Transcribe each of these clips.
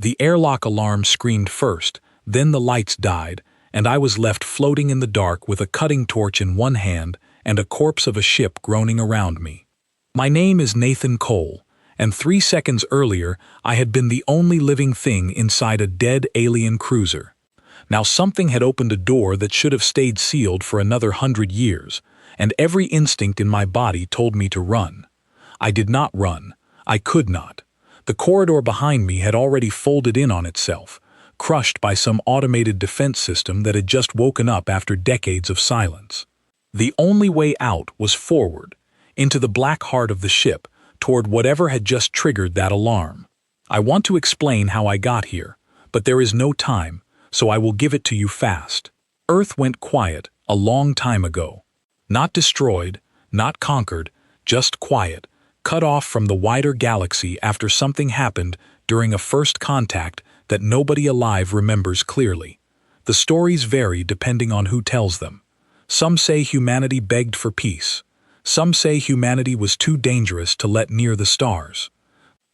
The airlock alarm screamed first, then the lights died, and I was left floating in the dark with a cutting torch in one hand and a corpse of a ship groaning around me. My name is Nathan Cole, and 3 seconds earlier I had been the only living thing inside a dead alien cruiser. Now something had opened a door that should have stayed sealed for another 100 years, and every instinct in my body told me to run. I did not run. I could not. The corridor behind me had already folded in on itself, crushed by some automated defense system that had just woken up after decades of silence. The only way out was forward, into the black heart of the ship, toward whatever had just triggered that alarm. I want to explain how I got here, but there is no time, so I will give it to you fast. Earth went quiet a long time ago. Not destroyed, not conquered, just quiet, cut off from the wider galaxy after something happened during a first contact that nobody alive remembers clearly. The stories vary depending on who tells them. Some say humanity begged for peace. Some say humanity was too dangerous to let near the stars.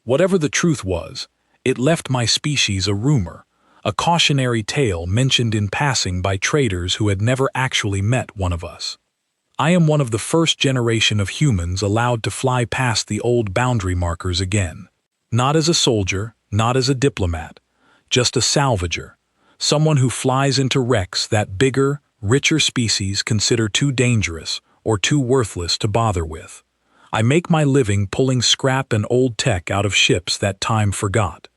Whatever the truth was, it left my species a rumor, a cautionary tale mentioned in passing by traders who had never actually met one of us. I am one of the first generation of humans allowed to fly past the old boundary markers again. Not as a soldier, not as a diplomat, just a salvager, someone who flies into wrecks that bigger, richer species consider too dangerous or too worthless to bother with. I make my living pulling scrap and old tech out of ships that time forgot.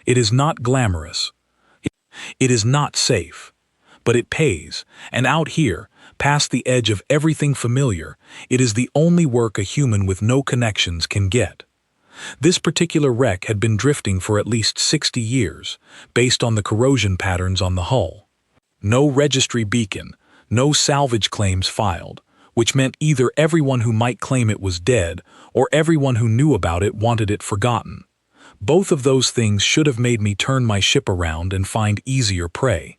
It is not glamorous. It is not safe. But it pays, and out here, past the edge of everything familiar, it is the only work a human with no connections can get. This particular wreck had been drifting for at least 60 years, based on the corrosion patterns on the hull. No registry beacon, no salvage claims filed, which meant either everyone who might claim it was dead or everyone who knew about it wanted it forgotten. Both of those things should have made me turn my ship around and find easier prey.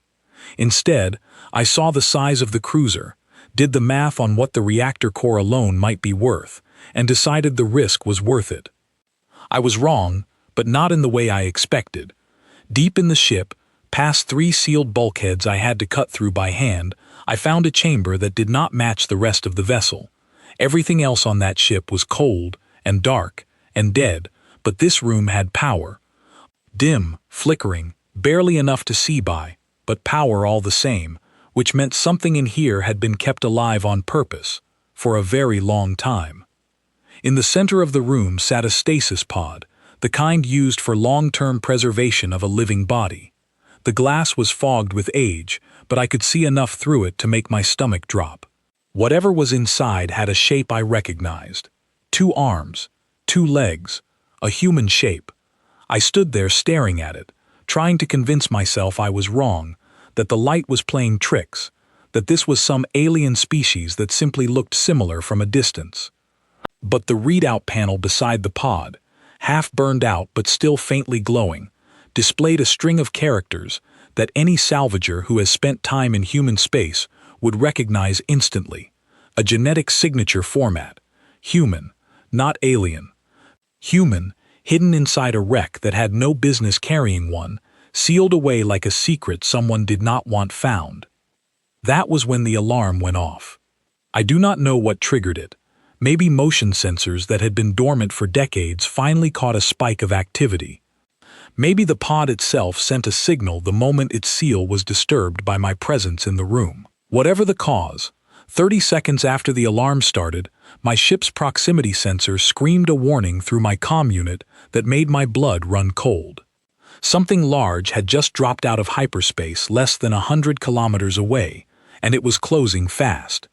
Instead, I saw the size of the cruiser, did the math on what the reactor core alone might be worth, and decided the risk was worth it. I was wrong, but not in the way I expected. Deep in the ship, past 3 sealed bulkheads I had to cut through by hand, I found a chamber that did not match the rest of the vessel. Everything else on that ship was cold and dark and dead, but this room had power. Dim, flickering, barely enough to see by, but power all the same, which meant something in here had been kept alive on purpose, for a very long time. In the center of the room sat a stasis pod, the kind used for long-term preservation of a living body. The glass was fogged with age, but I could see enough through it to make my stomach drop. Whatever was inside had a shape I recognized. 2 arms, 2 legs, a human shape. I stood there staring at it, trying to convince myself I was wrong, that the light was playing tricks, that this was some alien species that simply looked similar from a distance. But the readout panel beside the pod, half burned out but still faintly glowing, displayed a string of characters that any salvager who has spent time in human space would recognize instantly. A genetic signature format. Human, not alien. Human, hidden inside a wreck that had no business carrying one, sealed away like a secret someone did not want found. That was when the alarm went off. I do not know what triggered it. Maybe motion sensors that had been dormant for decades finally caught a spike of activity. Maybe the pod itself sent a signal the moment its seal was disturbed by my presence in the room. Whatever the cause, 30 seconds after the alarm started, my ship's proximity sensor screamed a warning through my comm unit that made my blood run cold. Something large had just dropped out of hyperspace less than 100 kilometers away, and it was closing fast.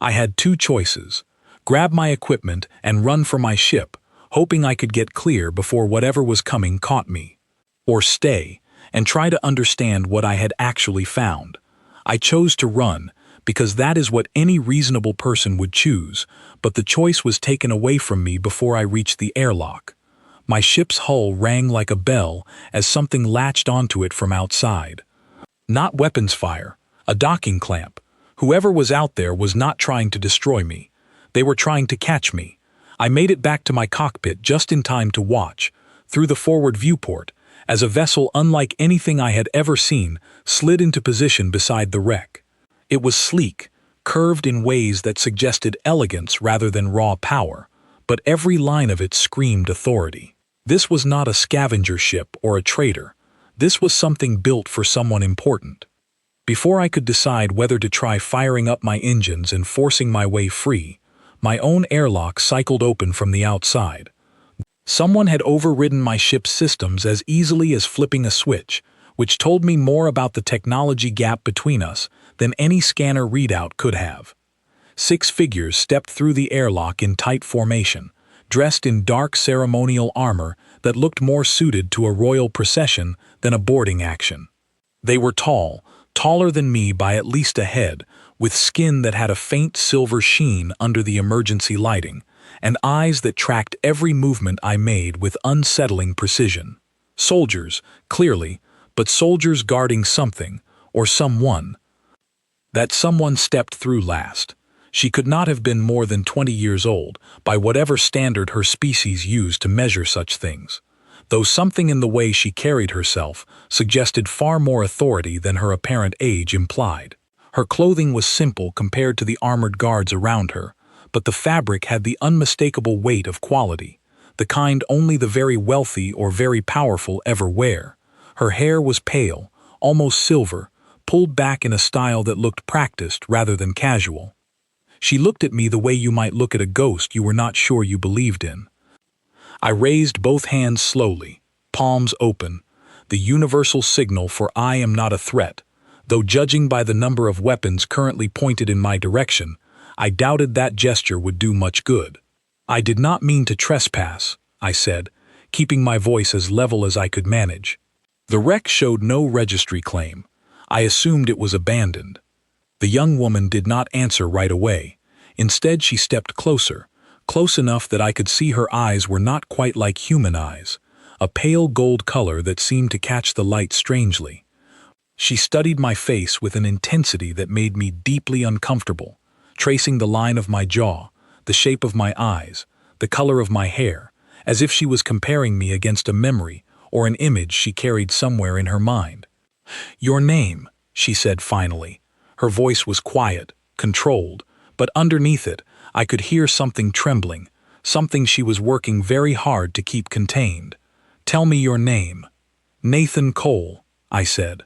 I had 2 choices: grab my equipment and run for my ship, hoping I could get clear before whatever was coming caught me. Or stay, and try to understand what I had actually found. I chose to run, because that is what any reasonable person would choose, but the choice was taken away from me before I reached the airlock. My ship's hull rang like a bell as something latched onto it from outside. Not weapons fire, a docking clamp. Whoever was out there was not trying to destroy me. They were trying to catch me. I made it back to my cockpit just in time to watch, through the forward viewport, as a vessel unlike anything I had ever seen slid into position beside the wreck. It was sleek, curved in ways that suggested elegance rather than raw power, but every line of it screamed authority. This was not a scavenger ship or a trader. This was something built for someone important. Before I could decide whether to try firing up my engines and forcing my way free, my own airlock cycled open from the outside. Someone had overridden my ship's systems as easily as flipping a switch, which told me more about the technology gap between us than any scanner readout could have. 6 figures stepped through the airlock in tight formation, dressed in dark ceremonial armor that looked more suited to a royal procession than a boarding action. They were tall, taller than me by at least a head, with skin that had a faint silver sheen under the emergency lighting, and eyes that tracked every movement I made with unsettling precision. Soldiers, clearly, but soldiers guarding something, or someone. That someone stepped through last. She could not have been more than 20 years old, by whatever standard her species used to measure such things, though something in the way she carried herself suggested far more authority than her apparent age implied. Her clothing was simple compared to the armored guards around her, but the fabric had the unmistakable weight of quality, the kind only the very wealthy or very powerful ever wear. Her hair was pale, almost silver, pulled back in a style that looked practiced rather than casual. She looked at me the way you might look at a ghost you were not sure you believed in. I raised both hands slowly, palms open, the universal signal for I am not a threat, though judging by the number of weapons currently pointed in my direction, I doubted that gesture would do much good. I did not mean to trespass, I said, keeping my voice as level as I could manage. The wreck showed no registry claim. I assumed it was abandoned. The young woman did not answer right away. Instead, she stepped closer, close enough that I could see her eyes were not quite like human eyes, a pale gold color that seemed to catch the light strangely. She studied my face with an intensity that made me deeply uncomfortable, tracing the line of my jaw, the shape of my eyes, the color of my hair, as if she was comparing me against a memory or an image she carried somewhere in her mind. "Your name," she said finally. Her voice was quiet, controlled, but underneath it, I could hear something trembling, something she was working very hard to keep contained. "Tell me your name." "MeThen Cole," I said.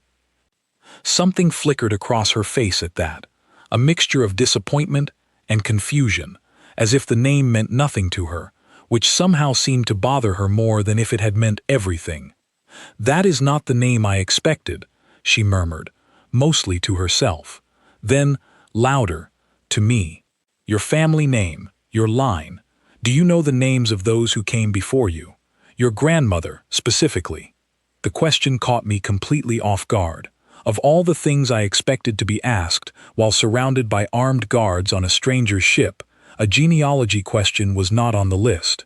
Something flickered across her face at that, a mixture of disappointment and confusion, as if the name meant nothing to her, which somehow seemed to bother her more than if it had meant everything. "That is not the name I expected," she murmured, mostly to herself. Then, louder, to me, "Your family name, your line. Do you know the names of those who came before you? Your grandmother, specifically?" The question caught me completely off guard. Of all the things I expected to be asked while surrounded by armed guards on a stranger's ship, a genealogy question was not on the list.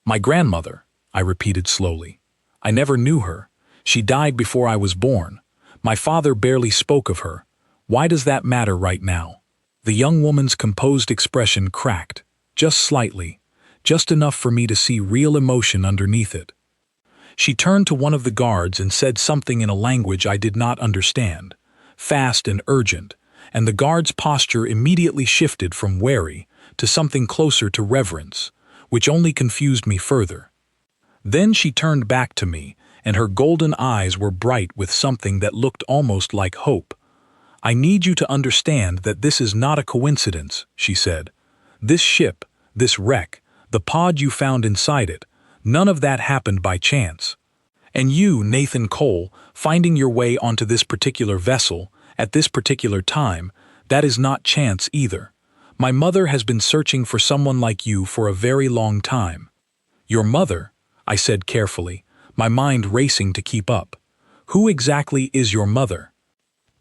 "My grandmother," I repeated slowly. "I never knew her. She died before I was born. My father barely spoke of her. Why does that matter right now?" The young woman's composed expression cracked, just slightly, just enough for me to see real emotion underneath it. She turned to one of the guards and said something in a language I did not understand, fast and urgent, and the guard's posture immediately shifted from wary to something closer to reverence, which only confused me further. Then she turned back to me, and her golden eyes were bright with something that looked almost like hope. "I need you to understand that this is not a coincidence," she said. "This ship, this wreck, the pod you found inside it, none of that happened by chance. And you, MeThen Cole, finding your way onto this particular vessel, at this particular time, that is not chance either. My mother has been searching for someone like you for a very long time." "Your mother?" I said carefully, my mind racing to keep up. "Who exactly is your mother?"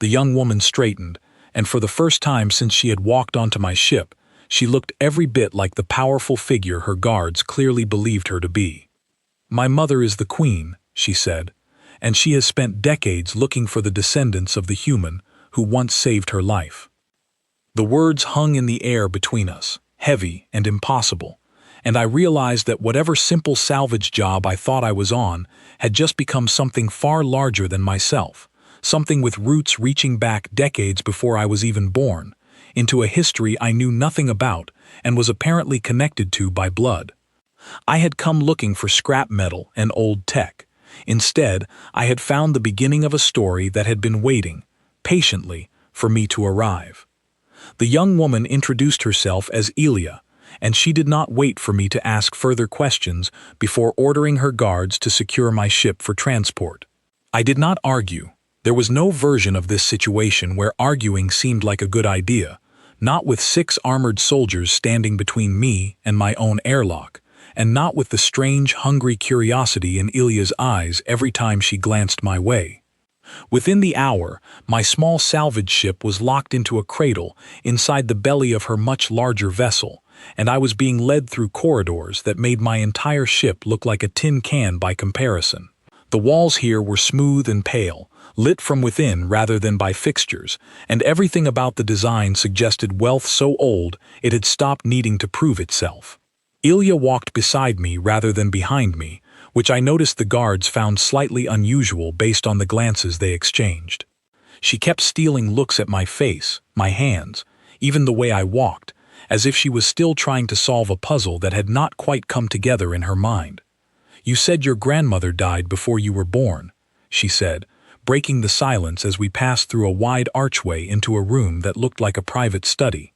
The young woman straightened, and for the first time since she had walked onto my ship, she looked every bit like the powerful figure her guards clearly believed her to be. "My mother is the queen," she said, "and she has spent decades looking for the descendants of the human who once saved her life." The words hung in the air between us, heavy and impossible, and I realized that whatever simple salvage job I thought I was on had just become something far larger than myself, something with roots reaching back decades before I was even born, into a history I knew nothing about and was apparently connected to by blood. I had come looking for scrap metal and old tech. Instead, I had found the beginning of a story that had been waiting, patiently, for me to arrive. The young woman introduced herself as Ilya, and she did not wait for me to ask further questions before ordering her guards to secure my ship for transport. I did not argue. There was no version of this situation where arguing seemed like a good idea, not with 6 armored soldiers standing between me and my own airlock, and not with the strange, hungry curiosity in Ilya's eyes every time she glanced my way. Within the hour, my small salvage ship was locked into a cradle inside the belly of her much larger vessel, and I was being led through corridors that made my entire ship look like a tin can by comparison. The walls here were smooth and pale, lit from within rather than by fixtures, and everything about the design suggested wealth so old it had stopped needing to prove itself. Ilya walked beside me rather than behind me, which I noticed the guards found slightly unusual based on the glances they exchanged. She kept stealing looks at my face, my hands, even the way I walked, as if she was still trying to solve a puzzle that had not quite come together in her mind. "You said your grandmother died before you were born," she said, breaking the silence as we passed through a wide archway into a room that looked like a private study.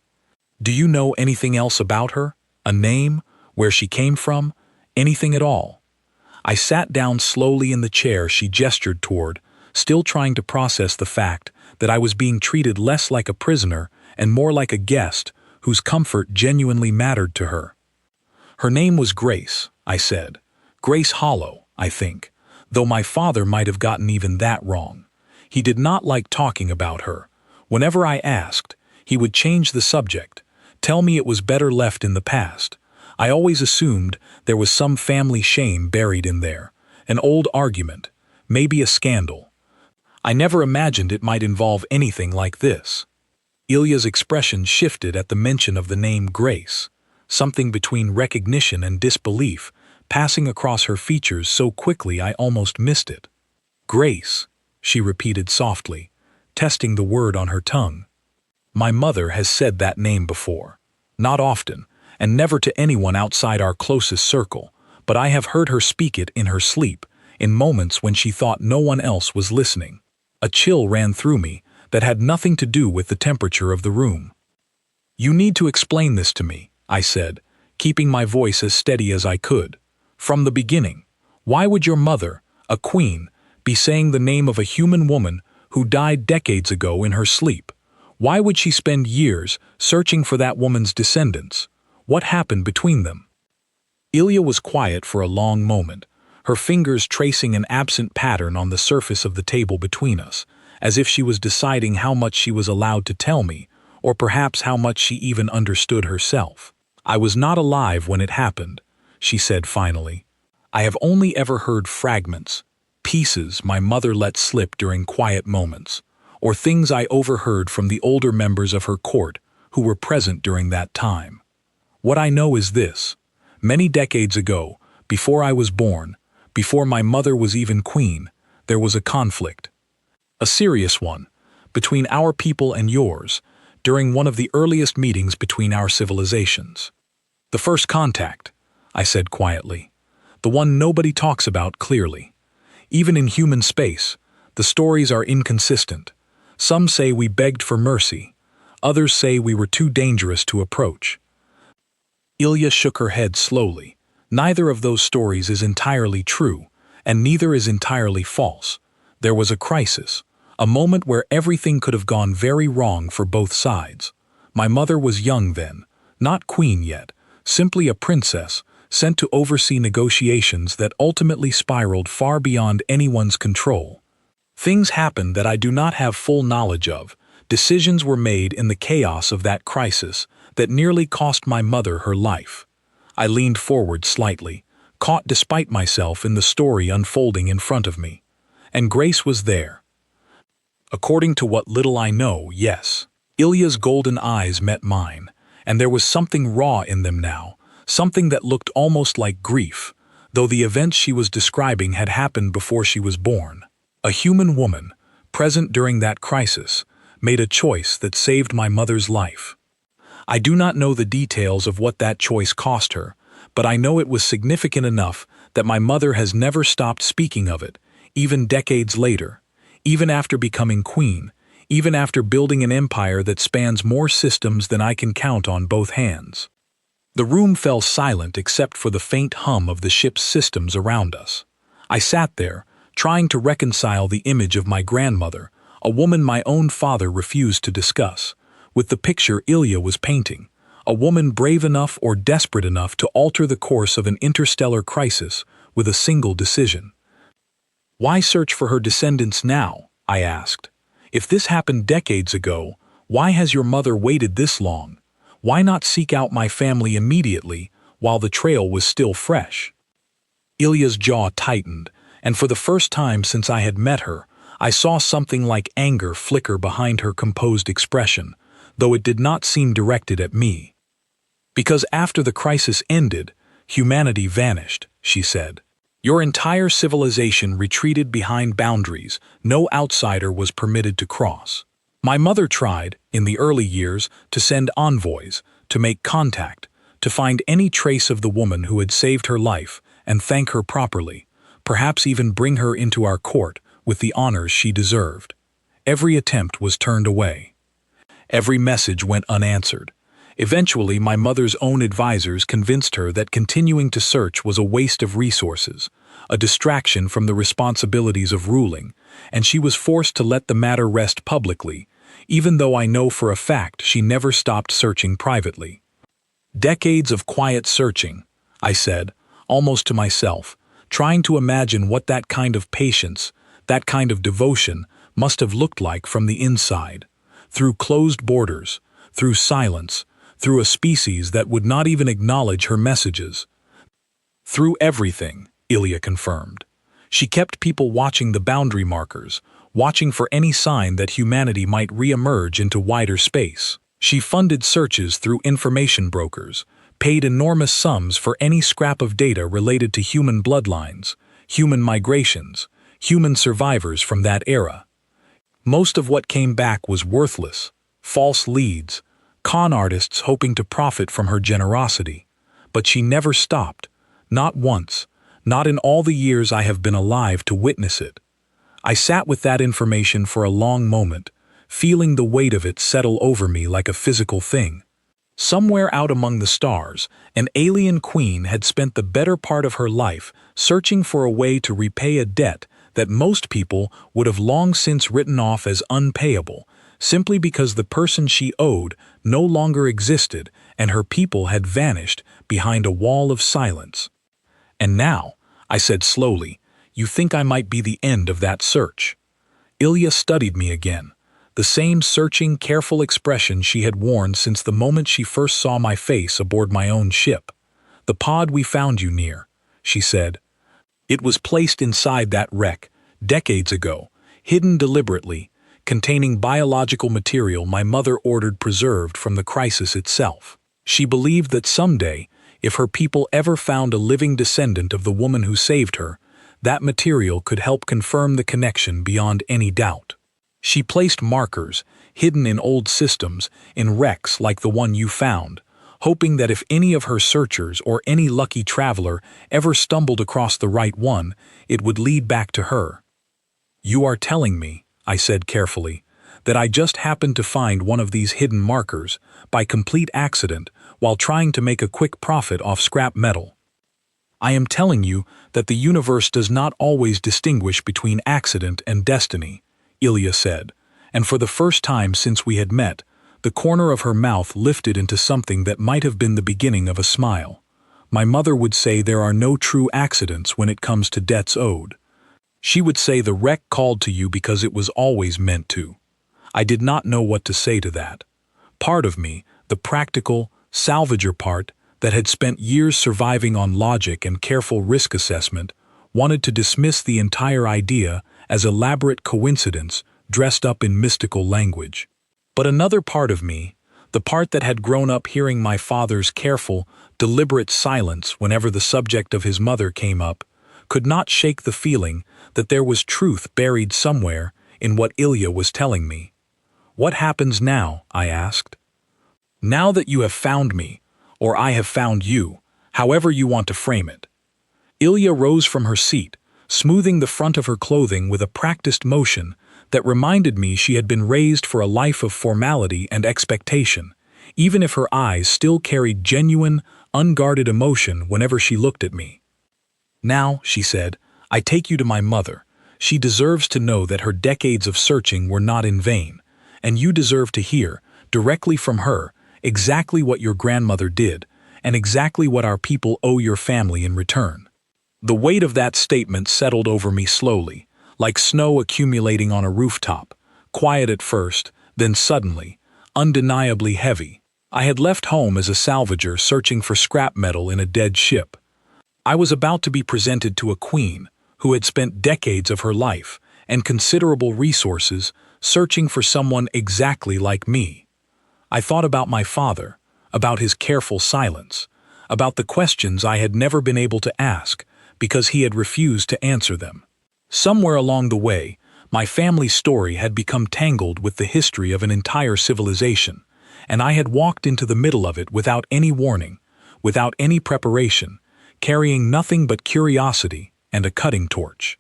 "Do you know anything else about her? A name? Where she came from? Anything at all?" I sat down slowly in the chair she gestured toward, still trying to process the fact that I was being treated less like a prisoner and more like a guest whose comfort genuinely mattered to her. "Her name was Grace," I said. "Grace Hollow, I think, though my father might have gotten even that wrong. He did not like talking about her. Whenever I asked, he would change the subject, tell me it was better left in the past. I always assumed there was some family shame buried in there, an old argument, maybe a scandal. I never imagined it might involve anything like this." Ilya's expression shifted at the mention of the name Grace, something between recognition and disbelief, passing across her features so quickly I almost missed it. "Grace," she repeated softly, testing the word on her tongue. "My mother has said that name before. Not often, and never to anyone outside our closest circle, but I have heard her speak it in her sleep, in moments when she thought no one else was listening." A chill ran through me that had nothing to do with the temperature of the room. "You need to explain this to me," I said, keeping my voice as steady as I could. "From the beginning, why would your mother, a queen, be saying the name of a human woman who died decades ago in her sleep? Why would she spend years searching for that woman's descendants? What happened between them?" Ilya was quiet for a long moment, her fingers tracing an absent pattern on the surface of the table between us, as if she was deciding how much she was allowed to tell me, or perhaps how much she even understood herself. "I was not alive when it happened," she said finally. "I have only ever heard fragments, pieces my mother let slip during quiet moments, or things I overheard from the older members of her court who were present during that time. What I know is this: many decades ago, before I was born, before my mother was even queen, there was a conflict. A serious one, between our people and yours, during one of the earliest meetings between our civilizations. The first contact," I said quietly. "The one nobody talks about clearly. Even in human space, the stories are inconsistent. Some say we begged for mercy. Others say we were too dangerous to approach." Ilya shook her head slowly. "Neither of those stories is entirely true, and neither is entirely false. There was a crisis, a moment where everything could have gone very wrong for both sides. My mother was young then, not queen yet, simply a princess, sent to oversee negotiations that ultimately spiraled far beyond anyone's control. Things happened that I do not have full knowledge of. Decisions were made in the chaos of that crisis that nearly cost my mother her life." I leaned forward slightly, caught despite myself in the story unfolding in front of me. "And Grace was there?" "According to what little I know, yes." Ilya's golden eyes met mine, and there was something raw in them now, something that looked almost like grief, though the events she was describing had happened before she was born. A human woman, present during that crisis, made a choice that saved my mother's life. I do not know the details of what that choice cost her, but I know it was significant enough that my mother has never stopped speaking of it, even decades later, even after becoming queen, even after building an empire that spans more systems than I can count on both hands. The room fell silent except for the faint hum of the ship's systems around us. I sat there, trying to reconcile the image of my grandmother, a woman my own father refused to discuss, with the picture Ilya was painting, a woman brave enough or desperate enough to alter the course of an interstellar crisis with a single decision. Why search for her descendants now? I asked. If this happened decades ago, why has your mother waited this long? Why not seek out my family immediately while the trail was still fresh? Ilya's jaw tightened, and for the first time since I had met her, I saw something like anger flicker behind her composed expression, though it did not seem directed at me. Because after the crisis ended, humanity vanished, she said. Your entire civilization retreated behind boundaries no outsider was permitted to cross. My mother tried, in the early years, to send envoys, to make contact, to find any trace of the woman who had saved her life and thank her properly, perhaps even bring her into our court with the honors she deserved. Every attempt was turned away. Every message went unanswered. Eventually, my mother's own advisors convinced her that continuing to search was a waste of resources, a distraction from the responsibilities of ruling, and she was forced to let the matter rest publicly, even though I know for a fact she never stopped searching privately. Decades of quiet searching, I said, almost to myself, trying to imagine what that kind of patience, that kind of devotion, must have looked like from the inside, through closed borders, through silence, through a species that would not even acknowledge her messages. Through everything, Ilya confirmed. She kept people watching the boundary markers, watching for any sign that humanity might re-emerge into wider space. She funded searches through information brokers, paid enormous sums for any scrap of data related to human bloodlines, human migrations, human survivors from that era. Most of what came back was worthless, false leads, con artists hoping to profit from her generosity. But she never stopped, not once, not in all the years I have been alive to witness it. I sat with that information for a long moment, feeling the weight of it settle over me like a physical thing. Somewhere out among the stars, an alien queen had spent the better part of her life searching for a way to repay a debt that most people would have long since written off as unpayable, simply because the person she owed no longer existed and her people had vanished behind a wall of silence. And now, I said slowly, you think I might be the end of that search? Ilya studied me again, the same searching, careful expression she had worn since the moment she first saw my face aboard my own ship. The pod we found you near, she said. It was placed inside that wreck, decades ago, hidden deliberately, containing biological material my mother ordered preserved from the crisis itself. She believed that someday, if her people ever found a living descendant of the woman who saved her, that material could help confirm the connection beyond any doubt. She placed markers, hidden in old systems, in wrecks like the one you found, hoping that if any of her searchers or any lucky traveler ever stumbled across the right one, it would lead back to her. You are telling me, I said carefully, that I just happened to find one of these hidden markers, by complete accident, while trying to make a quick profit off scrap metal. I am telling you that the universe does not always distinguish between accident and destiny, Ilya said, and for the first time since we had met, the corner of her mouth lifted into something that might have been the beginning of a smile. My mother would say there are no true accidents when it comes to debts owed. She would say the wreck called to you because it was always meant to. I did not know what to say to that. Part of me, the practical, salvager part, that had spent years surviving on logic and careful risk assessment, wanted to dismiss the entire idea as elaborate coincidence dressed up in mystical language. But another part of me, the part that had grown up hearing my father's careful, deliberate silence whenever the subject of his mother came up, could not shake the feeling that there was truth buried somewhere in what Ilya was telling me. "What happens now?" I asked. "Now that you have found me, or I have found you, however you want to frame it." Ilya rose from her seat, smoothing the front of her clothing with a practiced motion that reminded me she had been raised for a life of formality and expectation, even if her eyes still carried genuine, unguarded emotion whenever she looked at me. "Now," she said, "I take you to my mother. She deserves to know that her decades of searching were not in vain, and you deserve to hear, directly from her, exactly what your grandmother did, and exactly what our people owe your family in return." The weight of that statement settled over me slowly, like snow accumulating on a rooftop, quiet at first, then suddenly, undeniably heavy. I had left home as a salvager searching for scrap metal in a dead ship. I was about to be presented to a queen who had spent decades of her life and considerable resources searching for someone exactly like me. I thought about my father, about his careful silence, about the questions I had never been able to ask because he had refused to answer them. Somewhere along the way, my family's story had become tangled with the history of an entire civilization, and I had walked into the middle of it without any warning, without any preparation, carrying nothing but curiosity and a cutting torch.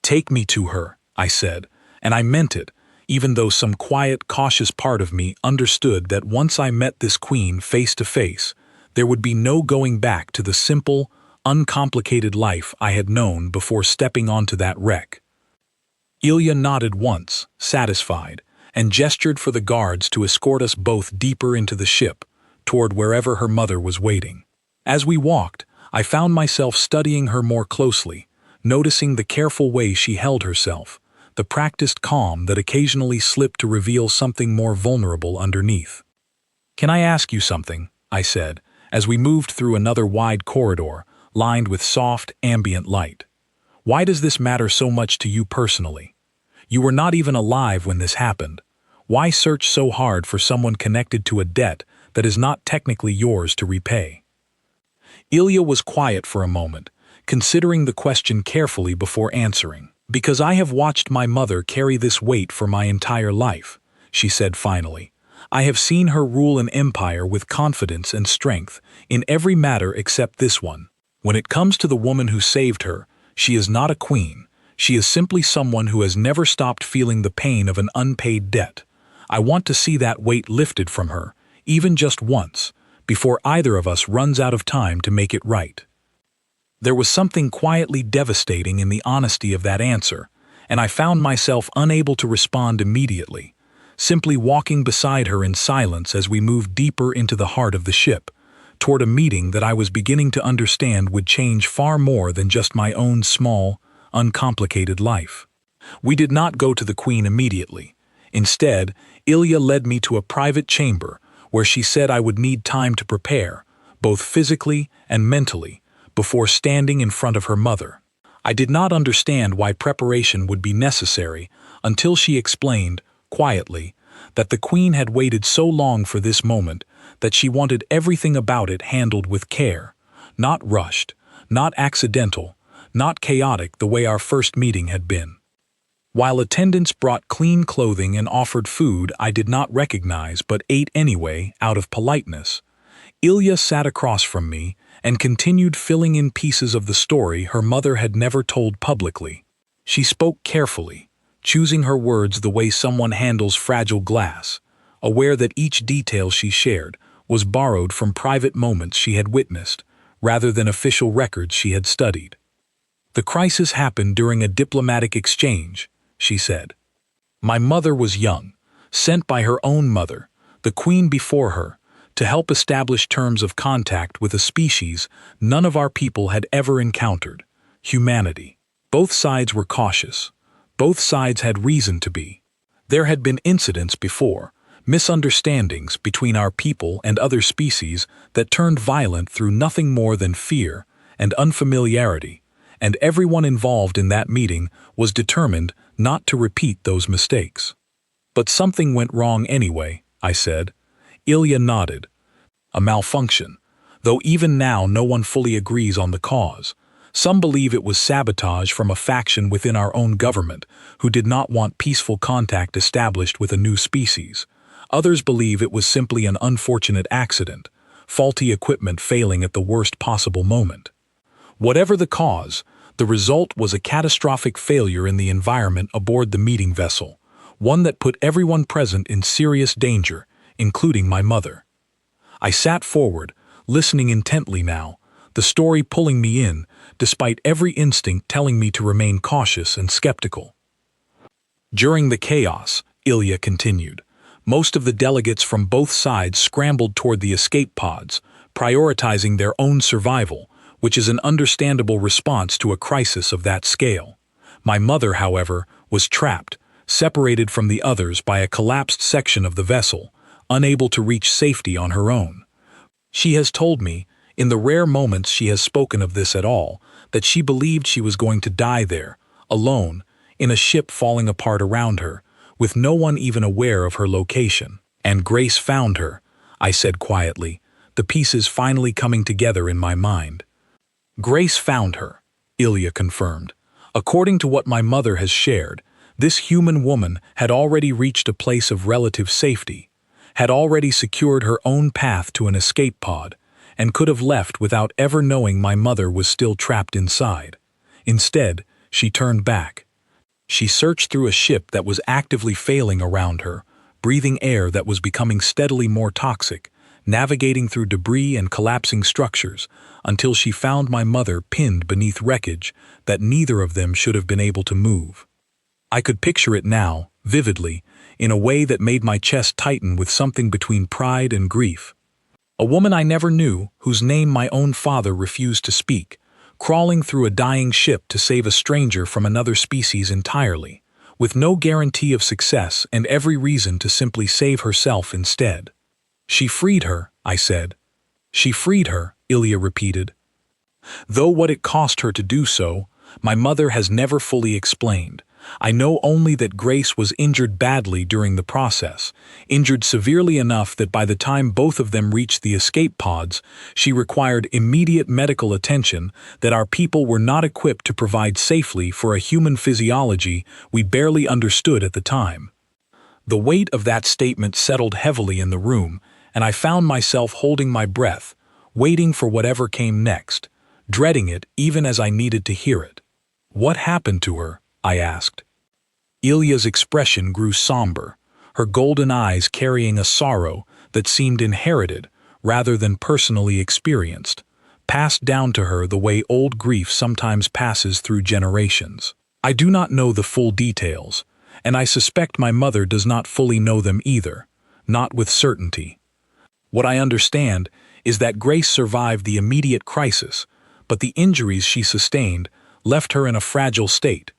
"Take me to her," I said, and I meant it, even though some quiet, cautious part of me understood that once I met this queen face to face, there would be no going back to the simple, uncomplicated life I had known before stepping onto that wreck. Ilya nodded once, satisfied, and gestured for the guards to escort us both deeper into the ship, toward wherever her mother was waiting. As we walked, I found myself studying her more closely, noticing the careful way she held herself, the practiced calm that occasionally slipped to reveal something more vulnerable underneath. "Can I ask you something?" I said, as we moved through another wide corridor, lined with soft, ambient light. "Why does this matter so much to you personally? You were not even alive when this happened. Why search so hard for someone connected to a debt that is not technically yours to repay?" Ilya was quiet for a moment, considering the question carefully before answering. "Because I have watched my mother carry this weight for my entire life," she said finally. "I have seen her rule an empire with confidence and strength in every matter except this one. When it comes to the woman who saved her, she is not a queen. She is simply someone who has never stopped feeling the pain of an unpaid debt. I want to see that weight lifted from her, even just once, before either of us runs out of time to make it right." There was something quietly devastating in the honesty of that answer, and I found myself unable to respond immediately, simply walking beside her in silence as we moved deeper into the heart of the ship, toward a meeting that I was beginning to understand would change far more than just my own small, uncomplicated life. We did not go to the queen immediately. Instead, Ilya led me to a private chamber where she said I would need time to prepare, both physically and mentally, before standing in front of her mother. I did not understand why preparation would be necessary until she explained, quietly, that the queen had waited so long for this moment that she wanted everything about it handled with care, not rushed, not accidental, not chaotic the way our first meeting had been. While attendants brought clean clothing and offered food I did not recognize but ate anyway out of politeness, Ilya sat across from me and continued filling in pieces of the story her mother had never told publicly. She spoke carefully, choosing her words the way someone handles fragile glass, aware that each detail she shared was borrowed from private moments she had witnessed, rather than official records she had studied. "The crisis happened during a diplomatic exchange," she said. "My mother was young, sent by her own mother, the queen before her, to help establish terms of contact with a species none of our people had ever encountered, humanity. Both sides were cautious. Both sides had reason to be. There had been incidents before, misunderstandings between our people and other species that turned violent through nothing more than fear and unfamiliarity, and everyone involved in that meeting was determined not to repeat those mistakes. But something went wrong anyway," I said. Ilya nodded. "A malfunction. though even now no one fully agrees on the cause. Some believe it was sabotage from a faction within our own government who did not want peaceful contact established with a new species. Others believe it was simply an unfortunate accident, faulty equipment failing at the worst possible moment. Whatever the cause, the result was a catastrophic failure in the environment aboard the meeting vessel, one that put everyone present in serious danger, including my mother. I sat forward, listening intently now, the story pulling me in, despite every instinct telling me to remain cautious and skeptical. During the chaos, Ilya continued, most of the delegates from both sides scrambled toward the escape pods, prioritizing their own survival, which is an understandable response to a crisis of that scale. My mother, however, was trapped, separated from the others by a collapsed section of the vessel, unable to reach safety on her own. She has told me, in the rare moments she has spoken of this at all, that she believed she was going to die there, alone, in a ship falling apart around her, with no one even aware of her location. And Grace found her, I said quietly, the pieces finally coming together in my mind. Grace found her, Ilya confirmed. According to what my mother has shared, this human woman had already reached a place of relative safety, had already secured her own path to an escape pod, and could have left without ever knowing my mother was still trapped inside. Instead, she turned back. She searched through a ship that was actively failing around her, breathing air that was becoming steadily more toxic, navigating through debris and collapsing structures, until she found my mother pinned beneath wreckage that neither of them should have been able to move. I could picture it now, vividly, in a way that made my chest tighten with something between pride and grief. A woman I never knew, whose name my own father refused to speak, crawling through a dying ship to save a stranger from another species entirely, with no guarantee of success and every reason to simply save herself instead. She freed her, I said. She freed her, Ilya repeated. Though what it cost her to do so, my mother has never fully explained. I know only that Grace was injured badly during the process, injured severely enough that by the time both of them reached the escape pods, she required immediate medical attention that our people were not equipped to provide safely for a human physiology we barely understood at the time. The weight of that statement settled heavily in the room, and I found myself holding my breath, waiting for whatever came next, dreading it even as I needed to hear it. What happened to her? I asked. Ilya's expression grew somber, her golden eyes carrying a sorrow that seemed inherited rather than personally experienced, passed down to her the way old grief sometimes passes through generations. I do not know the full details, and I suspect my mother does not fully know them either, not with certainty. What I understand is that Grace survived the immediate crisis, but the injuries she sustained left her in a fragile state,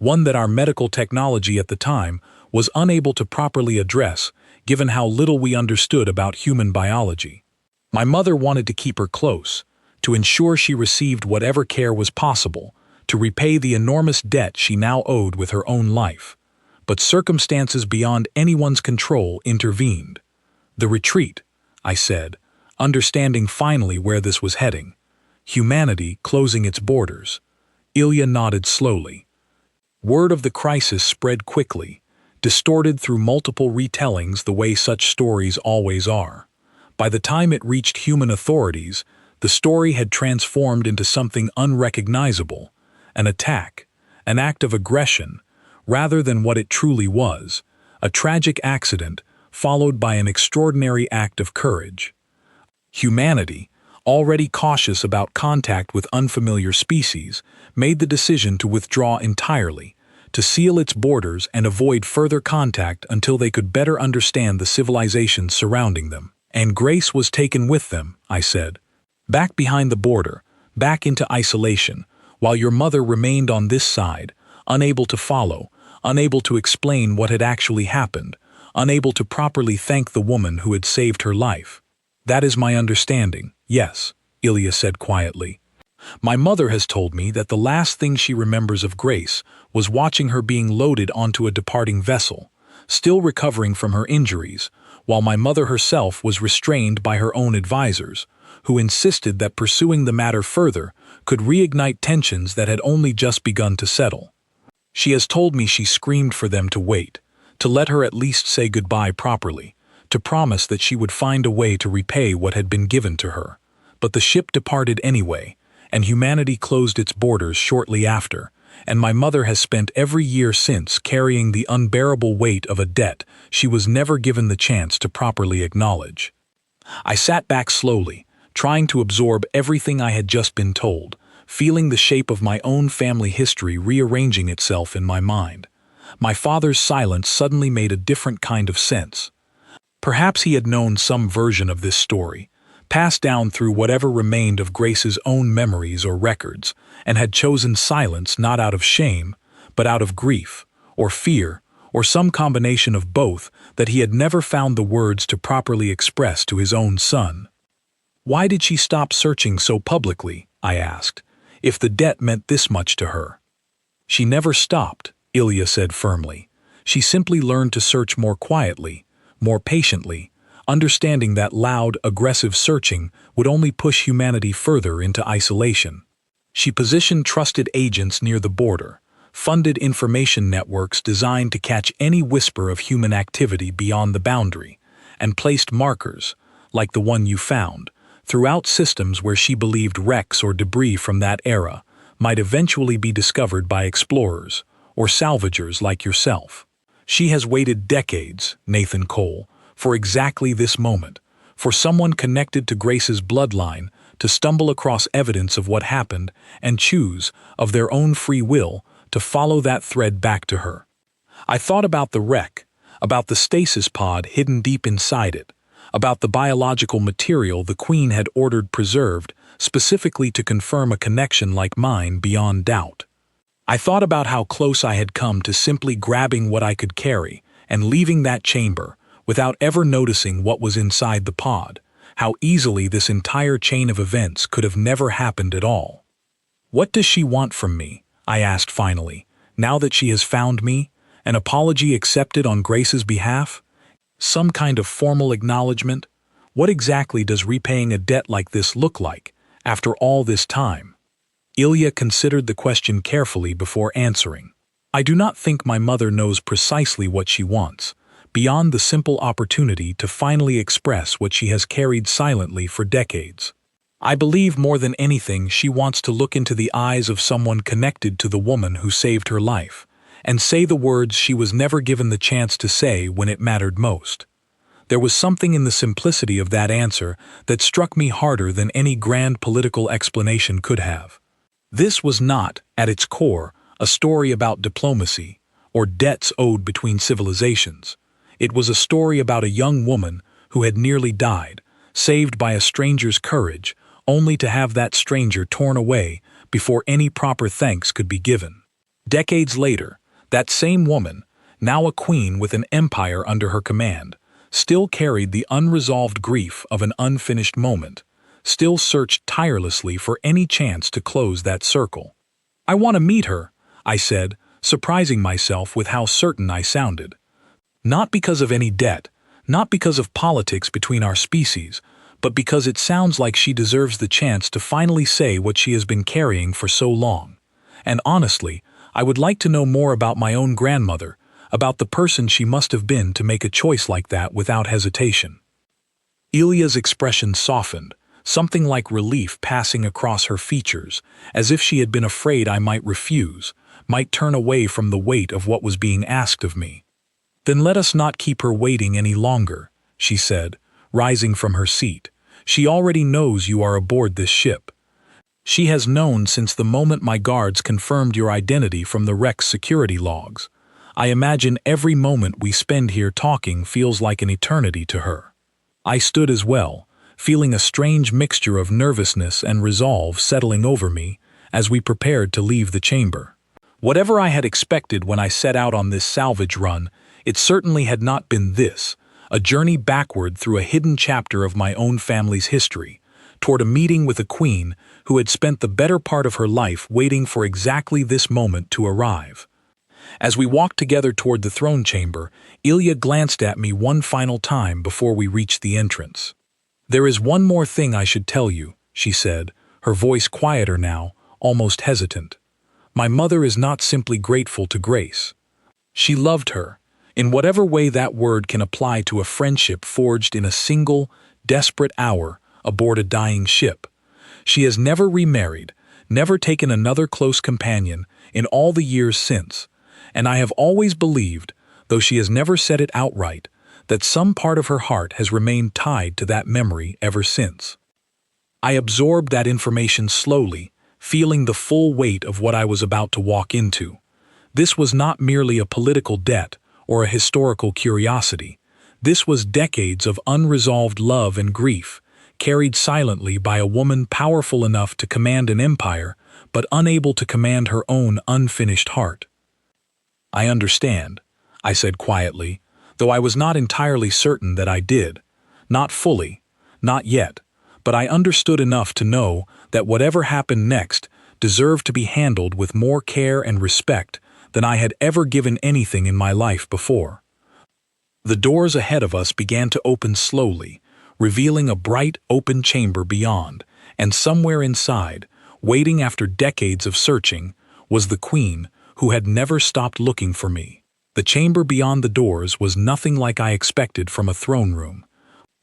one that our medical technology at the time was unable to properly address, given how little we understood about human biology. My mother wanted to keep her close, to ensure she received whatever care was possible, to repay the enormous debt she now owed with her own life. But circumstances beyond anyone's control intervened. The retreat, I said, understanding finally where this was heading. Humanity closing its borders. Ilya nodded slowly. Word of the crisis spread quickly, distorted through multiple retellings the way such stories always are. By the time it reached human authorities, the story had transformed into something unrecognizable, an attack, an act of aggression, rather than what it truly was, a tragic accident followed by an extraordinary act of courage. Humanity, already cautious about contact with unfamiliar species, made the decision to withdraw entirely, to seal its borders and avoid further contact until they could better understand the civilizations surrounding them. And Grace was taken with them, I said. Back behind the border, back into isolation, while your mother remained on this side, unable to follow, unable to explain what had actually happened, unable to properly thank the woman who had saved her life. That is my understanding, yes, Ilya said quietly. My mother has told me that the last thing she remembers of Grace was watching her being loaded onto a departing vessel, still recovering from her injuries, while my mother herself was restrained by her own advisors, who insisted that pursuing the matter further could reignite tensions that had only just begun to settle. She has told me she screamed for them to wait, to let her at least say goodbye properly, to promise that she would find a way to repay what had been given to her. But the ship departed anyway, and humanity closed its borders shortly after, and my mother has spent every year since carrying the unbearable weight of a debt she was never given the chance to properly acknowledge. I sat back slowly, trying to absorb everything I had just been told, feeling the shape of my own family history rearranging itself in my mind. My father's silence suddenly made a different kind of sense. Perhaps he had known some version of this story, passed down through whatever remained of Grace's own memories or records, and had chosen silence not out of shame, but out of grief, or fear, or some combination of both that he had never found the words to properly express to his own son. Why did she stop searching so publicly, I asked, if the debt meant this much to her? She never stopped, Ilya said firmly. She simply learned to search more quietly, more patiently, understanding that loud, aggressive searching would only push humanity further into isolation. She positioned trusted agents near the border, funded information networks designed to catch any whisper of human activity beyond the boundary, and placed markers, like the one you found, throughout systems where she believed wrecks or debris from that era might eventually be discovered by explorers or salvagers like yourself. She has waited decades, Nathan Cole, for exactly this moment, for someone connected to Grace's bloodline to stumble across evidence of what happened and choose, of their own free will, to follow that thread back to her. I thought about the wreck, about the stasis pod hidden deep inside it, about the biological material the Queen had ordered preserved specifically to confirm a connection like mine beyond doubt. I thought about how close I had come to simply grabbing what I could carry and leaving that chamber, without ever noticing what was inside the pod, how easily this entire chain of events could have never happened at all. What does she want from me? I asked finally, now that she has found me, an apology accepted on Grace's behalf? Some kind of formal acknowledgement? What exactly does repaying a debt like this look like, after all this time? Ilya considered the question carefully before answering. I do not think my mother knows precisely what she wants, beyond the simple opportunity to finally express what she has carried silently for decades. I believe more than anything she wants to look into the eyes of someone connected to the woman who saved her life, and say the words she was never given the chance to say when it mattered most. There was something in the simplicity of that answer that struck me harder than any grand political explanation could have. This was not, at its core, a story about diplomacy or debts owed between civilizations. It was a story about a young woman who had nearly died, saved by a stranger's courage, only to have that stranger torn away before any proper thanks could be given. Decades later, that same woman, now a queen with an empire under her command, still carried the unresolved grief of an unfinished moment, still searched tirelessly for any chance to close that circle. I want to meet her, I said, surprising myself with how certain I sounded. Not because of any debt, not because of politics between our species, but because it sounds like she deserves the chance to finally say what she has been carrying for so long. And honestly, I would like to know more about my own grandmother, about the person she must have been to make a choice like that without hesitation. Ilya's expression softened, something like relief passing across her features, as if she had been afraid I might refuse, might turn away from the weight of what was being asked of me. Then let us not keep her waiting any longer, she said, rising from her seat. She already knows you are aboard this ship. She has known since the moment my guards confirmed your identity from the wreck's security logs. I imagine every moment we spend here talking feels like an eternity to her. I stood as well, feeling a strange mixture of nervousness and resolve settling over me as we prepared to leave the chamber. Whatever I had expected when I set out on this salvage run, it certainly had not been this, a journey backward through a hidden chapter of my own family's history, toward a meeting with a queen who had spent the better part of her life waiting for exactly this moment to arrive. As we walked together toward the throne chamber, Ilya glanced at me one final time before we reached the entrance. "There is one more thing I should tell you," she said, her voice quieter now, almost hesitant. "My mother is not simply grateful to Grace. She loved her, in whatever way that word can apply to a friendship forged in a single, desperate hour aboard a dying ship. She has never remarried, never taken another close companion in all the years since, and I have always believed, though she has never said it outright, that some part of her heart has remained tied to that memory ever since." I absorbed that information slowly, feeling the full weight of what I was about to walk into. This was not merely a political debt or a historical curiosity. This was decades of unresolved love and grief, carried silently by a woman powerful enough to command an empire, but unable to command her own unfinished heart. "I understand," I said quietly, though I was not entirely certain that I did. Not fully, not yet, but I understood enough to know that whatever happened next deserved to be handled with more care and respect than I had ever given anything in my life before. The doors ahead of us began to open slowly, revealing a bright, open chamber beyond, and somewhere inside, waiting after decades of searching, was the Queen, who had never stopped looking for me. The chamber beyond the doors was nothing like I expected from a throne room.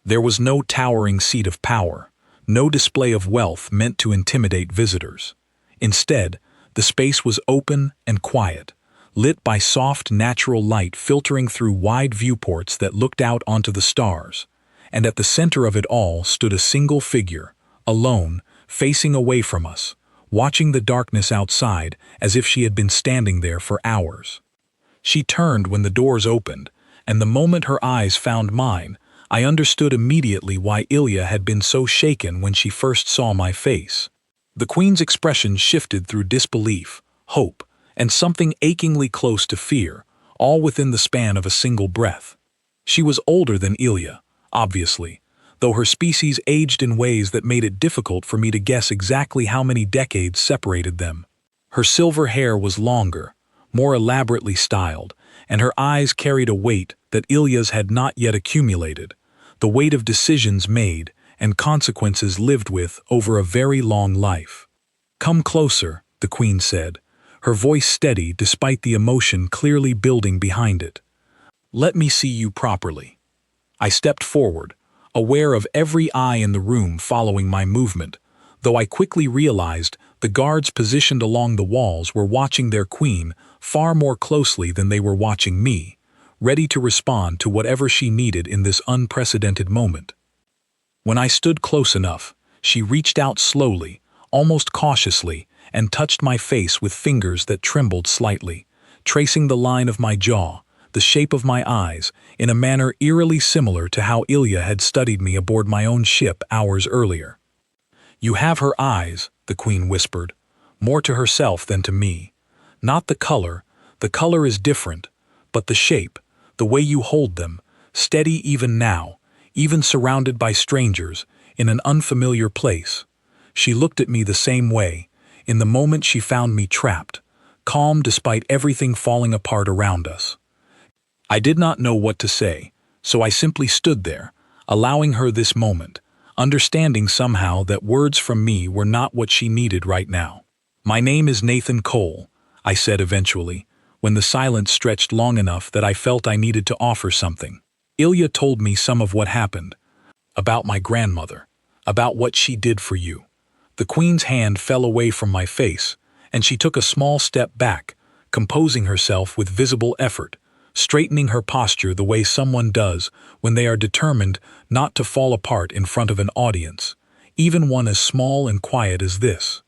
There was no towering seat of power, no display of wealth meant to intimidate visitors. Instead, the space was open and quiet, lit by soft natural light filtering through wide viewports that looked out onto the stars, and at the center of it all stood a single figure, alone, facing away from us, watching the darkness outside as if she had been standing there for hours. She turned when the doors opened, and the moment her eyes found mine, I understood immediately why Ilya had been so shaken when she first saw my face. The Queen's expression shifted through disbelief, hope, and something achingly close to fear, all within the span of a single breath. She was older than Ilya, obviously, though her species aged in ways that made it difficult for me to guess exactly how many decades separated them. Her silver hair was longer, more elaborately styled, and her eyes carried a weight that Ilya's had not yet accumulated, the weight of decisions made and consequences lived with over a very long life. "Come closer," the Queen said, her voice steady despite the emotion clearly building behind it. "Let me see you properly." I stepped forward, aware of every eye in the room following my movement, though I quickly realized the guards positioned along the walls were watching their Queen far more closely than they were watching me, ready to respond to whatever she needed in this unprecedented moment. When I stood close enough, she reached out slowly, almost cautiously, and touched my face with fingers that trembled slightly, tracing the line of my jaw, the shape of my eyes, in a manner eerily similar to how Ilya had studied me aboard my own ship hours earlier. "You have her eyes," the Queen whispered, more to herself than to me. "Not the color is different, but the shape, the way you hold them, steady even now, even surrounded by strangers, in an unfamiliar place." She looked at me the same way, in the moment she found me trapped, calm despite everything falling apart around us. I did not know what to say, so I simply stood there, allowing her this moment, understanding somehow that words from me were not what she needed right now. "My name is Nathan Cole," I said eventually, when the silence stretched long enough that I felt I needed to offer something. "Ilya told me some of what happened. About my grandmother. About what she did for you." The Queen's hand fell away from my face, and she took a small step back, composing herself with visible effort, straightening her posture the way someone does when they are determined not to fall apart in front of an audience, even one as small and quiet as this.